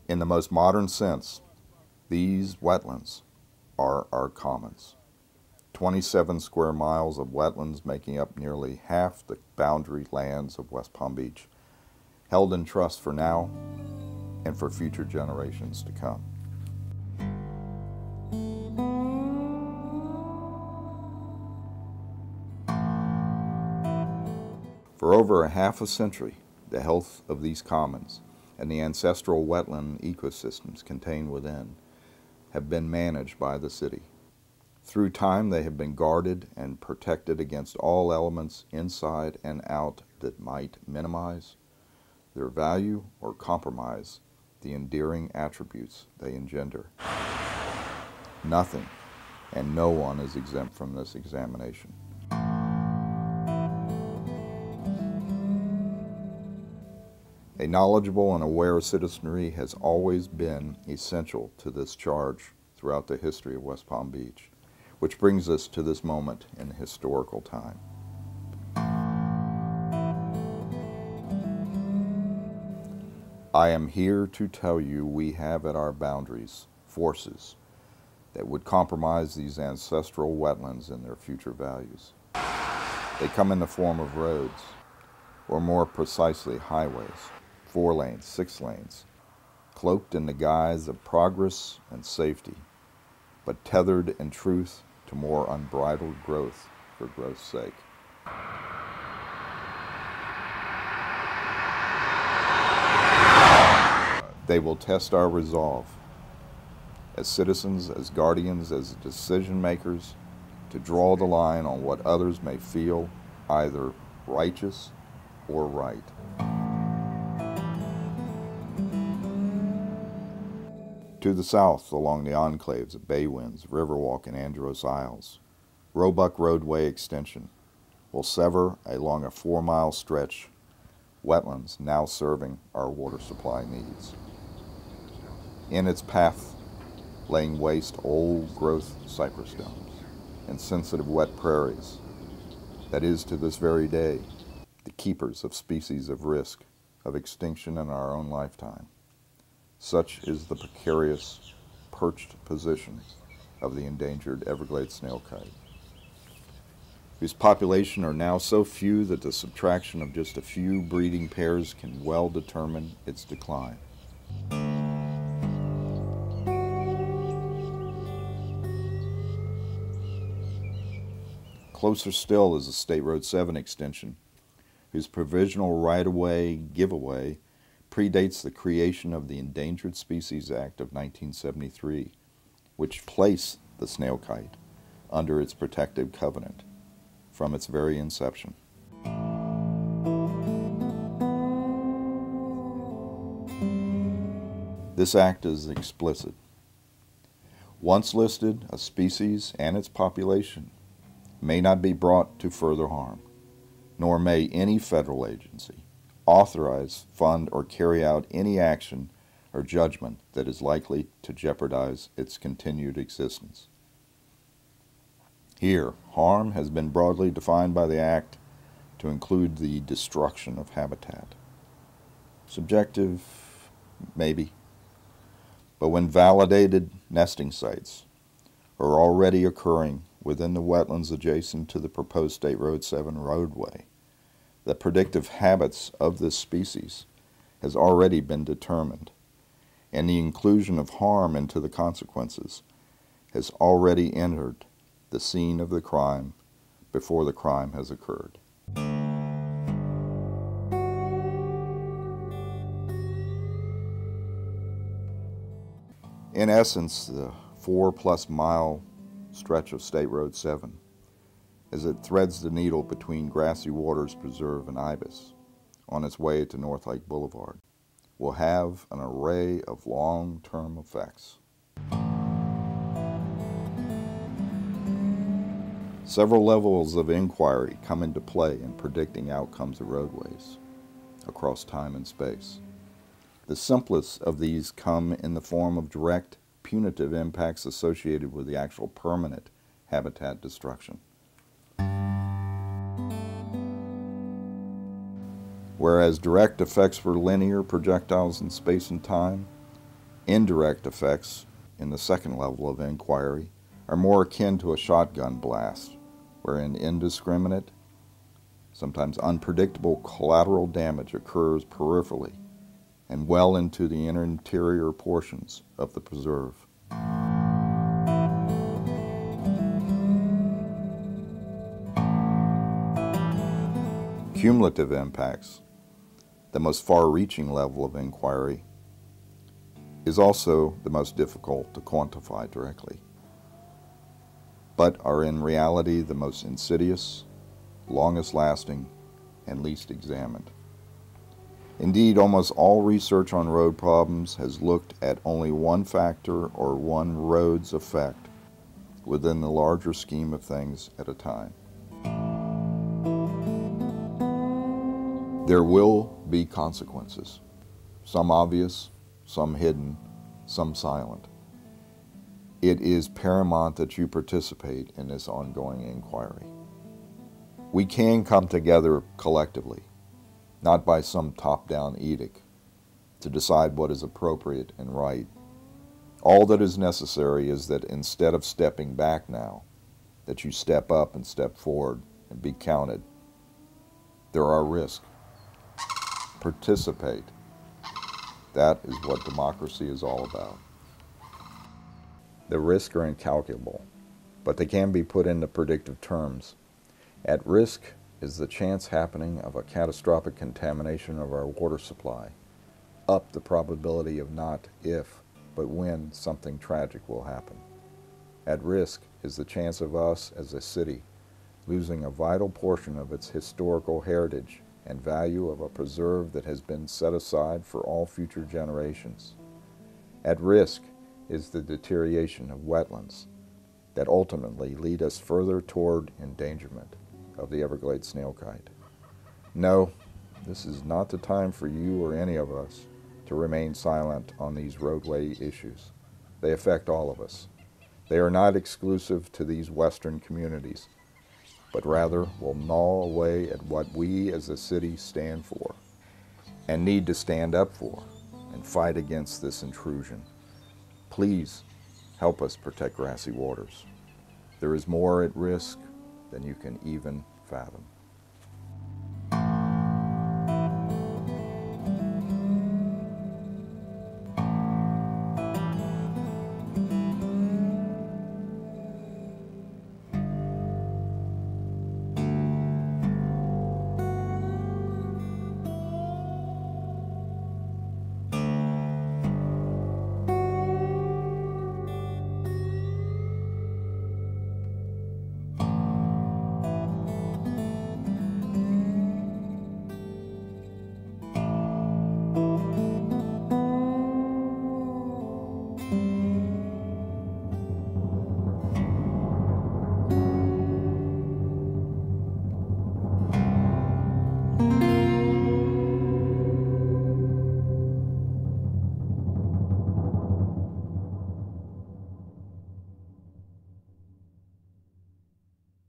In the most modern sense, these wetlands are our commons. 27 square miles of wetlands making up nearly half the boundary lands of West Palm Beach, held in trust for now and for future generations to come. For over a half a century, the health of these commons and the ancestral wetland ecosystems contained within have been managed by the city. Through time, they have been guarded and protected against all elements inside and out that might minimize their value or compromise the endearing attributes they engender. Nothing and no one is exempt from this examination. A knowledgeable and aware citizenry has always been essential to this charge throughout the history of West Palm Beach, which brings us to this moment in historical time. I am here to tell you we have at our boundaries forces that would compromise these ancestral wetlands and their future values. They come in the form of roads, or more precisely highways, 4 lanes, 6 lanes, cloaked in the guise of progress and safety, but tethered in truth to more unbridled growth for growth's sake. They will test our resolve as citizens, as guardians, as decision makers, to draw the line on what others may feel either righteous or right. To the south, along the enclaves of Baywinds, Riverwalk, and Andros Isles, Roebuck Roadway extension will sever along a 4-mile stretch wetlands now serving our water supply needs. In its path, laying waste old-growth cypress domes and sensitive wet prairies, that is to this very day, the keepers of species of risk of extinction in our own lifetime. Such is the precarious, perched position of the endangered Everglades snailkite, whose population are now so few that the subtraction of just a few breeding pairs can well determine its decline. Closer still is the State Road 7 extension, whose provisional right-of-way giveaway predates the creation of the Endangered Species Act of 1973, which placed the snailkite under its protective covenant from its very inception. This act is explicit. Once listed, a species and its population may not be brought to further harm, nor may any federal agency authorize, fund, or carry out any action or judgment that is likely to jeopardize its continued existence. Here, harm has been broadly defined by the Act to include the destruction of habitat. Subjective, maybe, but when validated nesting sites are already occurring within the wetlands adjacent to the proposed State Road 7 roadway, the predictive habits of this species has already been determined, and the inclusion of harm into the consequences has already entered the scene of the crime before the crime has occurred. In essence, the 4+ mile stretch of State Road 7, as it threads the needle between Grassy Waters Preserve and Ibis on its way to North Lake Boulevard, will have an array of long-term effects. Several levels of inquiry come into play in predicting outcomes of roadways across time and space. The simplest of these come in the form of direct punitive impacts associated with the actual permanent habitat destruction. Whereas direct effects were linear projectiles in space and time, Indirect effects in the second level of inquiry are more akin to a shotgun blast, wherein indiscriminate, sometimes unpredictable collateral damage occurs peripherally and well into the interior portions of the preserve. Cumulative impacts, the most far-reaching level of inquiry, is also the most difficult to quantify directly, but are in reality the most insidious, longest lasting, and least examined. Indeed, almost all research on road problems has looked at only one factor or one road's effect within the larger scheme of things at a time. There will be consequences, some obvious, some hidden, some silent. It is paramount that you participate in this ongoing inquiry. We can come together collectively, not by some top-down edict, to decide what is appropriate and right. All that is necessary is that instead of stepping back now, that you step up and step forward and be counted. There are risks. Participate. That is what democracy is all about. The risks are incalculable, but they can be put into predictive terms. At risk is the chance happening of a catastrophic contamination of our water supply, up the probability of not if, but when something tragic will happen. At risk is the chance of us as a city losing a vital portion of its historical heritage and value of a preserve that has been set aside for all future generations. At risk is the deterioration of wetlands that ultimately lead us further toward endangerment of the Everglades snailkite. No, this is not the time for you or any of us to remain silent on these roadway issues. They affect all of us. They are not exclusive to these Western communities, but rather will gnaw away at what we as a city stand for and need to stand up for and fight against this intrusion. Please help us protect grassy waters. There is more at risk than you can even fathom.